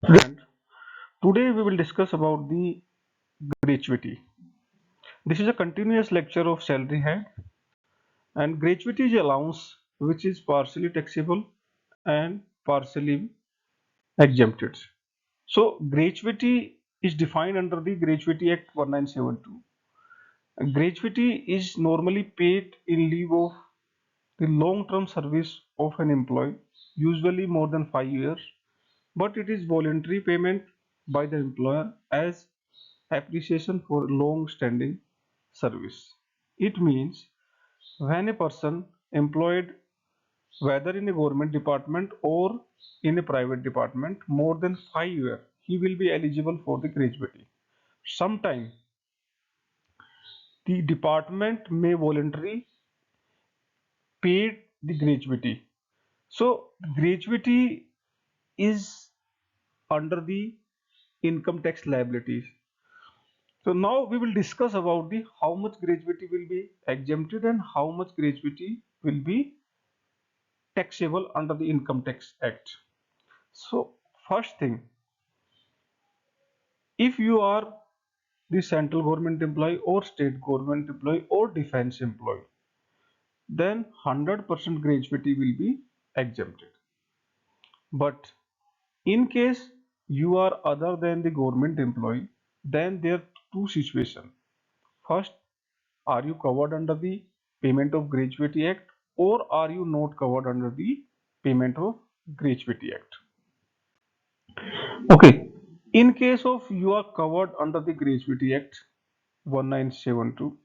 And today we will discuss about the gratuity. This is a continuous lecture of salary head, and gratuity is allowance which is partially taxable and partially exempted. So gratuity is defined under the Gratuity Act 1972. Gratuity is normally paid in lieu of the long-term service of an employee, usually more than 5 years, but it is voluntary payment by the employer as appreciation for long-standing service. It means when a person employed whether in a government department or in a private department more than 5 years, he will be eligible for the gratuity. Sometimes the department may voluntarily pay the gratuity. So gratuity is under the income tax liabilities. So now we will discuss about the how much gratuity will be exempted and how much gratuity will be taxable under the Income Tax Act. So first thing, if you are the central government employee or state government employee or defense employee, then 100% gratuity will be exempted. But in case you are other than the government employee, then there are two situations. First, are you covered under the Payment of Gratuity Act or are you not covered under the Payment of Gratuity Act? Okay, in case of you are covered under the Gratuity Act 1972,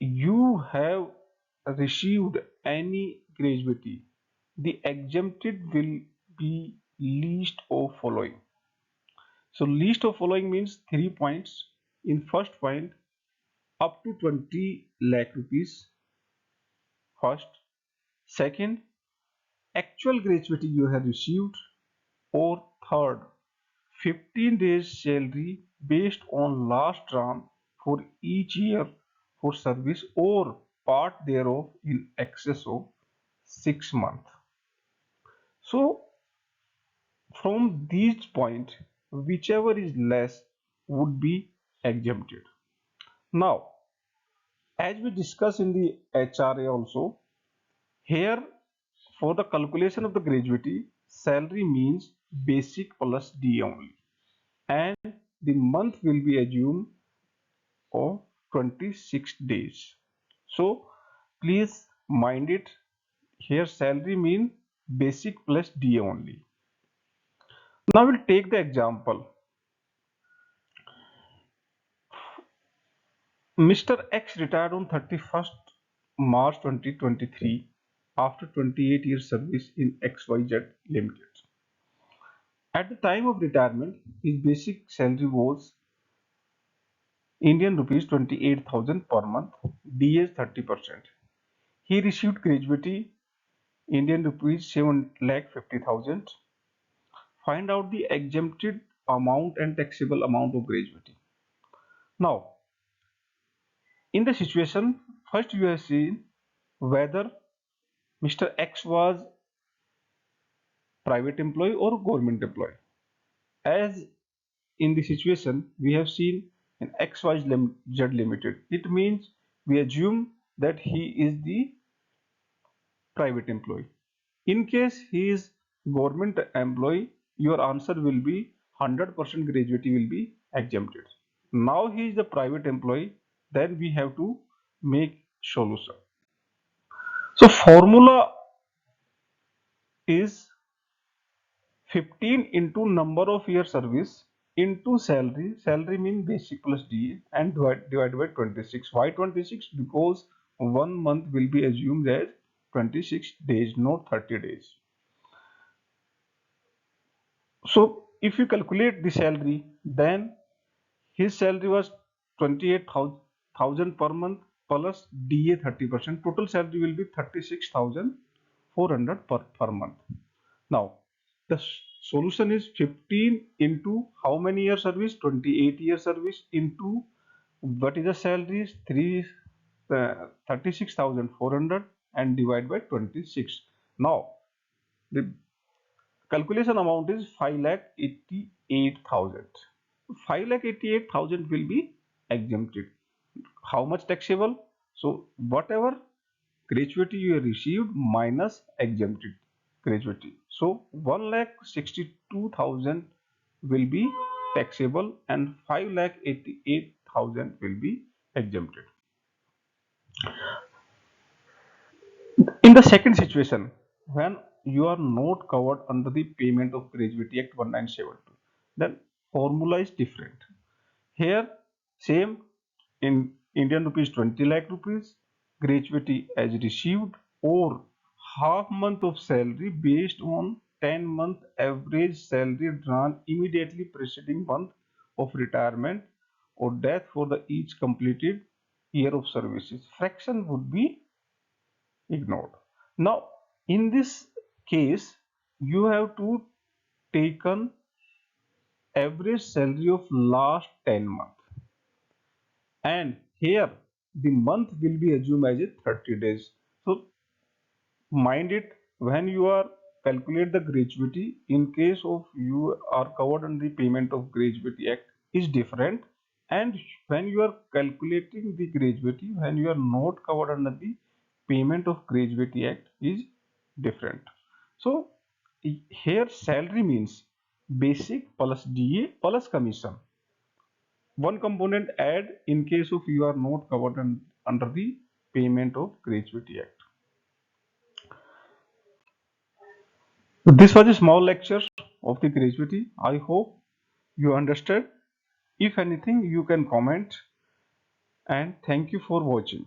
you have received any gratuity, the exempted will be least of following. So least of following means 3 points. In first point, up to 20 lakh rupees. First, second, actual gratuity you have received, or third, 15 days salary based on last term for each year for service or part thereof in excess of 6 months. So from these points, whichever is less would be exempted. Now, as we discuss in the HRA also, here for the calculation of the gratuity, salary means basic plus D only, and the month will be assumed of 26 days. So please mind it, here salary mean basic plus D only. Now we'll take the example. Mr. X retired on 31st March 2023 after 28 years service in XYZ Limited. At the time of retirement, his basic salary was Indian rupees 28,000 per month, DA 30%. He received gratuity Indian rupees 7,50,000. Find out the exempted amount and taxable amount of gratuity. Now, in the situation, first you have seen whether Mr. X was private employee or government employee. As in the situation, we have seen an XYZ Limited. It means we assume that he is the private employee. In case he is government employee, your answer will be 100% gratuity will be exempted. Now he is the private employee, then we have to make solution. So formula is 15 into number of year service into salary. Salary mean basic plus DA and divided by 26. Why 26? Because 1 month will be assumed as 26 days, not 30 days. So if you calculate the salary, then his salary was 28,000 per month plus DA 30%. Total salary will be 36,400 per month. Now the solution is 15 into how many year service? 28 year service into what is the salary? 36,400 and divide by 26. Now the calculation amount is 5,88,000. 5,88,000 will be exempted. How much taxable? So whatever gratuity you have received minus exempted gratuity. So 1,62,000 will be taxable and 5,88,000 will be exempted. In the second situation, when you are not covered under the Payment of Gratuity Act 1972, then formula is different. Here, same in Indian rupees 20 lakh rupees, gratuity as received or half month of salary based on 10-month average salary drawn immediately preceding month of retirement or death for the each completed year of services. Fraction would be ignored. Now, in this case, you have to taken average salary of last 10 months, and here the month will be assumed as a 30 days. So mind it, when you are calculate the gratuity, in case of you are covered under the Payment of Gratuity Act is different, and when you are calculating the gratuity, when you are not covered under the Payment of Gratuity Act is different. So here salary means basic plus DA plus commission, one component add in case of you are not covered under the Payment of Gratuity Act. This was a small lecture of the gratuity. I hope you understood. If anything, you can comment, and thank you for watching.